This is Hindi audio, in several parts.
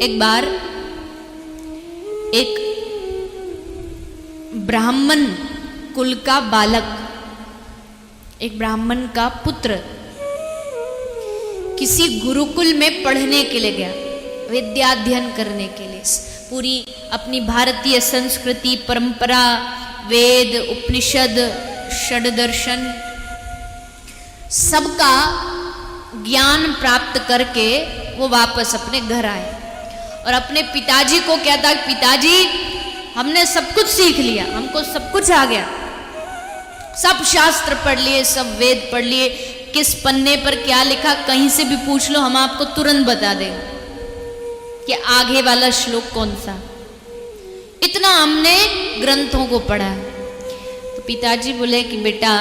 एक बार एक ब्राह्मण कुल का बालक, एक ब्राह्मण का पुत्र किसी गुरुकुल में पढ़ने के लिए गया, विद्याध्ययन करने के लिए। पूरी अपनी भारतीय संस्कृति, परंपरा, वेद, उपनिषद, षड्दर्शन सबका ज्ञान प्राप्त करके वो वापस अपने घर आए और अपने पिताजी को कहता, पिताजी हमने सब कुछ सीख लिया, हमको सब कुछ आ गया, सब शास्त्र पढ़ लिए, सब वेद पढ़ लिए, किस पन्ने पर क्या लिखा कहीं से भी पूछ लो, हम आपको तुरंत बता देंगे कि आगे वाला श्लोक कौन सा। इतना हमने ग्रंथों को पढ़ा है। तो पिताजी बोले कि बेटा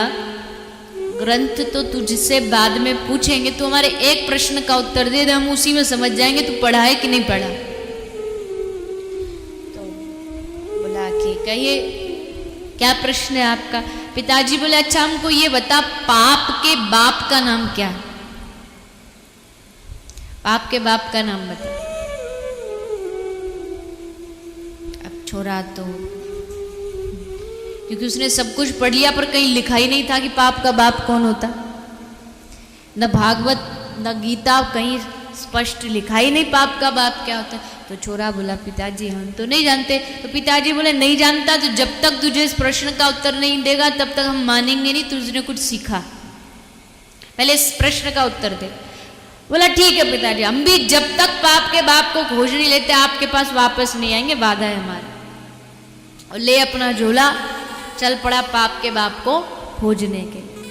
ग्रंथ तो तुझसे बाद में पूछेंगे, तू हमारे एक प्रश्न का उत्तर दे दे, हम उसी में समझ जाएंगे तू पढ़ा है कि नहीं पढ़ा। तो बोला कि कहिए क्या प्रश्न है आपका। पिताजी बोले अच्छा हमको ये बता, पाप के बाप का नाम क्या है? पाप के बाप का नाम बता। अब छोरा तो क्योंकि उसने सब कुछ पढ़ लिया पर कहीं लिखा ही नहीं था कि पाप का बाप कौन होता, न भागवत न गीता कहीं स्पष्ट लिखा ही नहीं पाप का बाप क्या होता। तो छोरा बोला पिताजी हम तो नहीं जानते। तो पिताजी बोले नहीं जानता तो जब तक तुझे इस प्रश्न का उत्तर नहीं देगा तब तक हम मानेंगे नहीं, तुझने कुछ सीखा, पहले इस प्रश्न का उत्तर दे। बोला ठीक है पिताजी, हम भी जब तक पाप के बाप को खोज नहीं लेते आपके पास वापस नहीं आएंगे, वादा है हमारा। और ले अपना झोला चल पड़ा पाप के बाप को खोजने के लिए।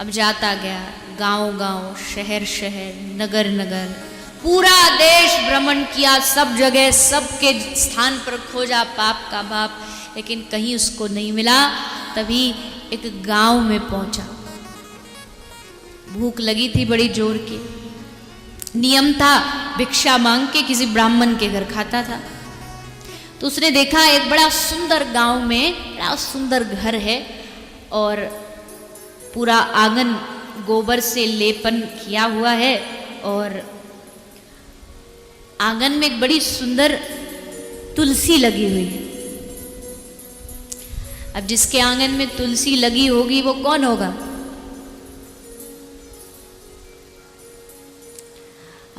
अब जाता गया, गांव गांव, शहर शहर, नगर नगर, पूरा देश भ्रमण किया, सब जगह सबके स्थान पर खोजा पाप का बाप, लेकिन कहीं उसको नहीं मिला। तभी एक गांव में पहुंचा, भूख लगी थी बड़ी जोर की, नियम था भिक्षा मांग के किसी ब्राह्मण के घर खाता था। तो उसने देखा एक बड़ा सुंदर गांव में बड़ा सुंदर घर है और पूरा आंगन गोबर से लेपन किया हुआ है और आंगन में एक बड़ी सुंदर तुलसी लगी हुई है। अब जिसके आंगन में तुलसी लगी होगी वो कौन होगा?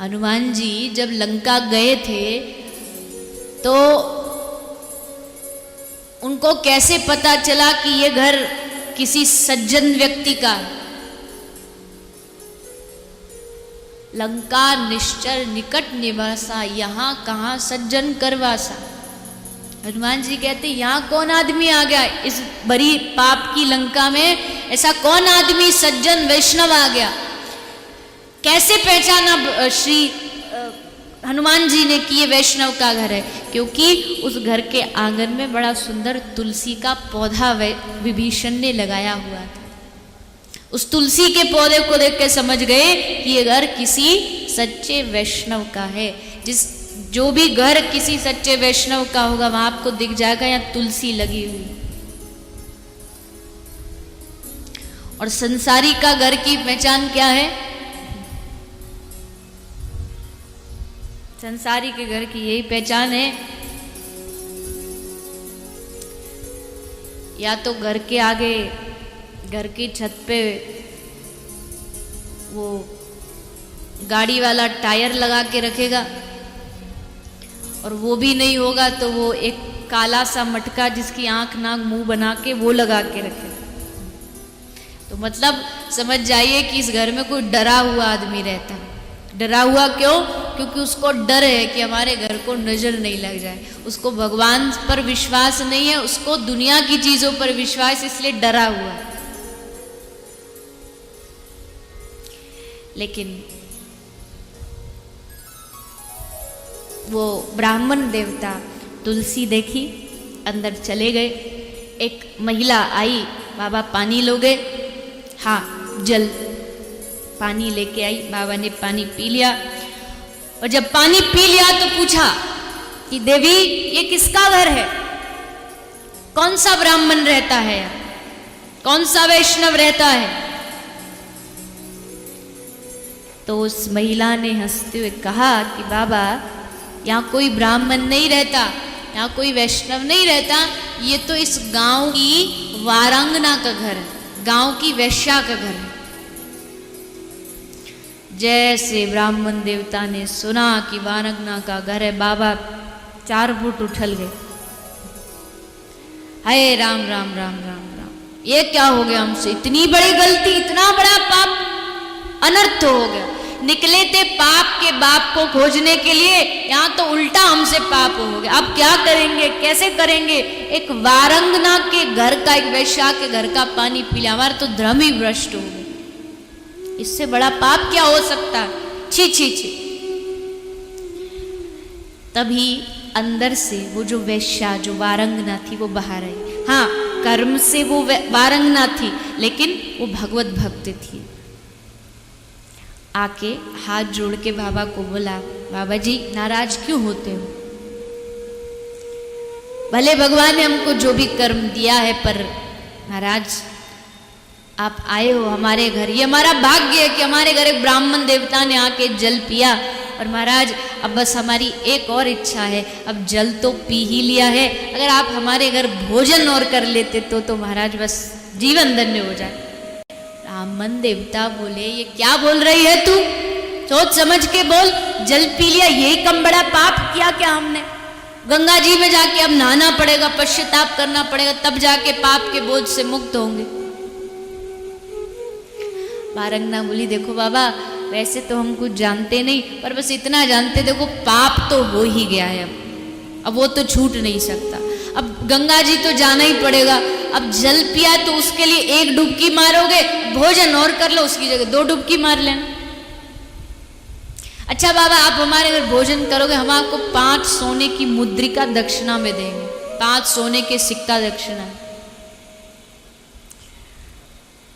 हनुमान जी जब लंका गए थे तो उनको कैसे पता चला कि ये घर किसी सज्जन व्यक्ति का? लंका निश्चर निकट निवासा, यहाँ कहाँ सज्जन करवासा। हनुमान जी कहते यहाँ कौन आदमी आ गया इस बड़ी पाप की लंका में, ऐसा कौन आदमी सज्जन वैष्णव आ गया? कैसे पहचाना श्री हनुमान जी ने कि ये वैष्णव का घर है? क्योंकि उस घर के आंगन में बड़ा सुंदर तुलसी का पौधा विभीषण ने लगाया हुआ था। उस तुलसी के पौधे को देख के समझ गए कि ये घर किसी सच्चे वैष्णव का है। जो भी घर किसी सच्चे वैष्णव का होगा वहां आपको दिख जाएगा यहाँ तुलसी लगी हुई। और संसारी का घर की पहचान क्या है? संसारी के घर की यही पहचान है, या तो घर के आगे घर की छत पे वो गाड़ी वाला टायर लगा के रखेगा, और वो भी नहीं होगा तो वो एक काला सा मटका जिसकी आंख नाक मुंह बना के वो लगा के रखेगा। तो मतलब समझ जाइए कि इस घर में कोई डरा हुआ आदमी रहता है। डरा हुआ क्यों? क्योंकि उसको डर है कि हमारे घर को नजर नहीं लग जाए। उसको भगवान पर विश्वास नहीं है, उसको दुनिया की चीजों पर विश्वास, इसलिए डरा हुआ है। लेकिन वो ब्राह्मण देवता तुलसी देखी, अंदर चले गए। एक महिला आई, बाबा पानी लोगे? हाँ, जल। पानी लेके आई, बाबा ने पानी पी लिया, और जब पानी पी लिया तो पूछा कि देवी ये किसका घर है? कौन सा ब्राह्मण रहता है यहाँ? कौन सा वैष्णव रहता है? तो उस महिला ने हंसते हुए कहा कि बाबा, यहाँ कोई ब्राह्मण नहीं रहता, यहाँ कोई वैष्णव नहीं रहता, ये तो इस गांव की वारंगना का घर है, गांव की वैश्या का घर है। जैसे ब्राह्मण देवता ने सुना कि वारंगना का घर है, बाबा 4 फुट उछल गए। हाय राम राम राम राम राम, ये क्या हो गया हमसे, इतनी बड़ी गलती, इतना बड़ा पाप, अनर्थ हो गया। निकले थे पाप के बाप को खोजने के लिए, यहाँ तो उल्टा हमसे पाप हो गया। अब क्या करेंगे, कैसे करेंगे? एक वारंगना के घर का, एक वैश्या के घर का पानी पी लिया, हमारा तो धर्म ही भ्रष्ट हो गया। इससे बड़ा पाप क्या हो सकता है? छी छी छी। तभी अंदर से वो जो वैश्या, जो वारंगना थी, वो बाहर आई। हाँ, कर्म से वो वारंगना थी, लेकिन वो भगवत भक्त थी। आके हाथ जोड़ के बाबा को बोला, बाबा जी नाराज क्यों होते हो? भले भगवान ने हमको जो भी कर्म दिया है, पर महाराज आप आए हो हमारे घर, ये हमारा भाग्य है कि हमारे घर एक ब्राह्मण देवता ने आके जल पिया। और महाराज अब बस हमारी एक और इच्छा है, अब जल तो पी ही लिया है, अगर आप हमारे घर भोजन और कर लेते तो महाराज बस जीवन धन्य हो जाए। ब्राह्मण देवता बोले, ये क्या बोल रही है तू? सोच समझ के बोल, जल पी लिया, यही कम बड़ा पाप किया क्या हमने? गंगा जी में जाके अब नहाना पड़ेगा, पश्चाताप करना पड़ेगा, तब जाके पाप के बोझ से मुक्त होंगे। वारंगना बोली, देखो बाबा, वैसे तो हम कुछ जानते नहीं, पर बस इतना जानते, देखो पाप तो हो ही गया है, अब वो तो छूट नहीं सकता। अब गंगा जी तो जाना ही पड़ेगा। अब जल पिया तो उसके लिए 1 डुबकी मारोगे, भोजन और कर लो, उसकी जगह 2 डुबकी मार लेना। अच्छा बाबा, आप हमारे घर भोजन करोगे, हम आपको 5 सोने की मुद्रिका दक्षिणा में देंगे, 5 सोने के सिक्का दक्षिणा।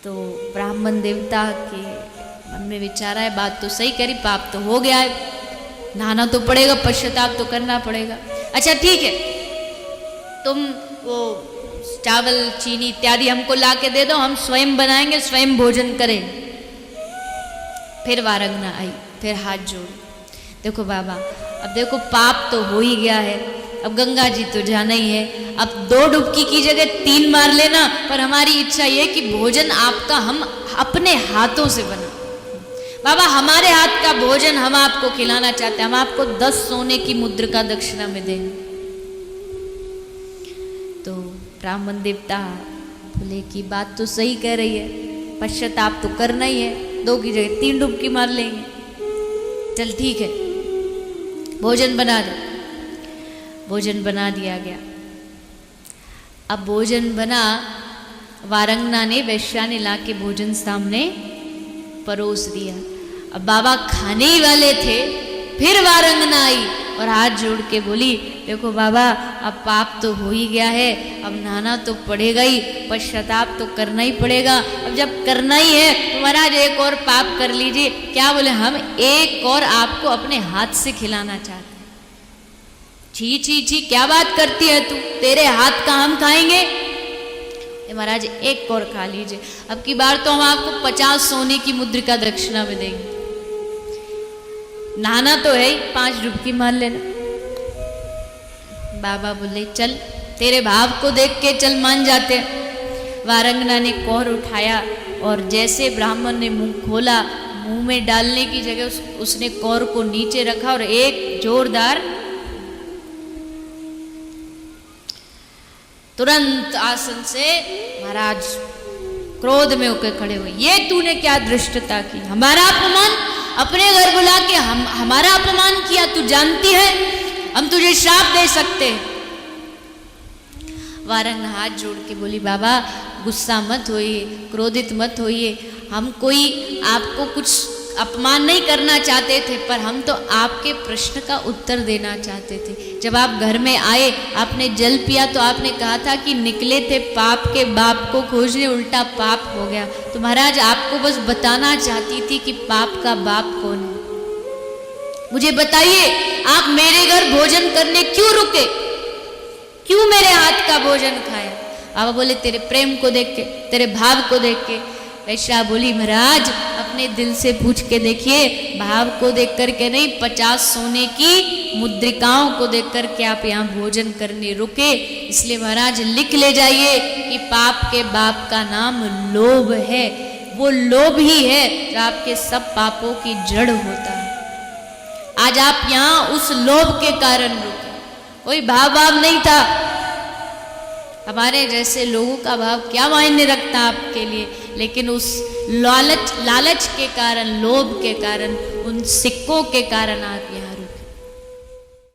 तो ब्राह्मण देवता के मन में विचारा है, बात तो सही करी, पाप तो हो गया है, नहाना तो पड़ेगा, पश्चाताप तो करना पड़ेगा। अच्छा ठीक है, तुम वो चावल चीनी इत्यादि हमको ला के दे दो, हम स्वयं बनाएंगे, स्वयं भोजन करें। फिर वारंगना आई, फिर हाथ जोड़, देखो बाबा, अब देखो पाप तो हो ही गया है, अब गंगा जी तो जाना ही है, अब 2 डुबकी की जगह 3 मार लेना, पर हमारी इच्छा ये कि भोजन आपका हम अपने हाथों से बना। बाबा हमारे हाथ का भोजन हम आपको खिलाना चाहते हैं, हम आपको 10 सोने की मुद्रिका दक्षिणा में देंगे। तो ब्राह्मण देवता बोले कि बात तो सही कह रही है, पश्चाताप तो करना ही है, 2 की जगह 3 डुबकी मार लेंगे। चल ठीक है, भोजन बना दो। भोजन बना दिया गया। अब भोजन बना, वारंगना ने, वैश्या ने लाके भोजन सामने परोस दिया। अब बाबा खाने ही वाले थे, फिर वारंगना आई और हाथ जोड़ के बोली, देखो बाबा, अब पाप तो हो ही गया है, अब नहाना तो पड़ेगा ही, पश्चाताप तो करना ही पड़ेगा। अब जब करना ही है तो महाराज एक और पाप कर लीजिए। क्या बोले? हम एक और आपको अपने हाथ से खिलाना चाहते हैं। छी छी छी, क्या बात करती है तू, तेरे हाथ का हम खाएंगे? महाराज एक और खा लीजिए, अब की बार तो हम आपको 50 सोने की मुद्रिका दक्षिणा में देंगे। नहाना तो है ही, 5 डुबकी मार लेना। बाबा बोले, चल तेरे भाव को देख के चल, मान जाते। वारंगना ने कौर उठाया और जैसे ब्राह्मण ने मुंह खोला, मुंह में डालने की जगह उसने कौर को नीचे रखा और एक जोरदार, तुरंत आसन से महाराज क्रोध में होकर खड़े हुए। ये तूने क्या धृष्टता की, हमारा अपमान, अपने घर बुला के हमारा अपमान किया, तू जानती है हम तुझे श्राप दे सकते हैं। वारंगना हाथ जोड़ के बोली, बाबा गुस्सा मत होइए, क्रोधित मत होइए, हम कोई आपको कुछ अपमान नहीं करना चाहते थे, पर हम तो आपके प्रश्न का उत्तर देना चाहते थे। जब आप घर में आए, आपने जल पिया तो आपने कहा था कि निकले थे पाप के बाप को खोजने, उल्टा पाप हो गया। तो महाराज आपको बस बताना चाहती थी कि पाप का बाप कौन है। मुझे बताइए, आप मेरे घर भोजन करने क्यों रुके, क्यों मेरे हाथ का भोजन खाया? बाबा बोले, तेरे प्रेम को देख के, तेरे भाव को देख के। वैश्या बोली, महाराज अब अपने दिल से पूछ के देखिए, भाव को देख करके नहीं, 50 सोने की मुद्रिकाओं को देख करके आप यहाँ भोजन करने रुके। इसलिए महाराज लिख ले जाइए कि पाप के बाप का नाम लोभ है। वो लोभ ही है जो आपके सब पापों की जड़ होता है। आज आप यहाँ उस लोभ के कारण रुके, कोई भाव नहीं था। हमारे जैसे लोगों का भाव क्या मायने रखता आपके लिए, लेकिन उस लालच के कारण, लोभ के कारण, उन सिक्कों के कारण आप यहाँ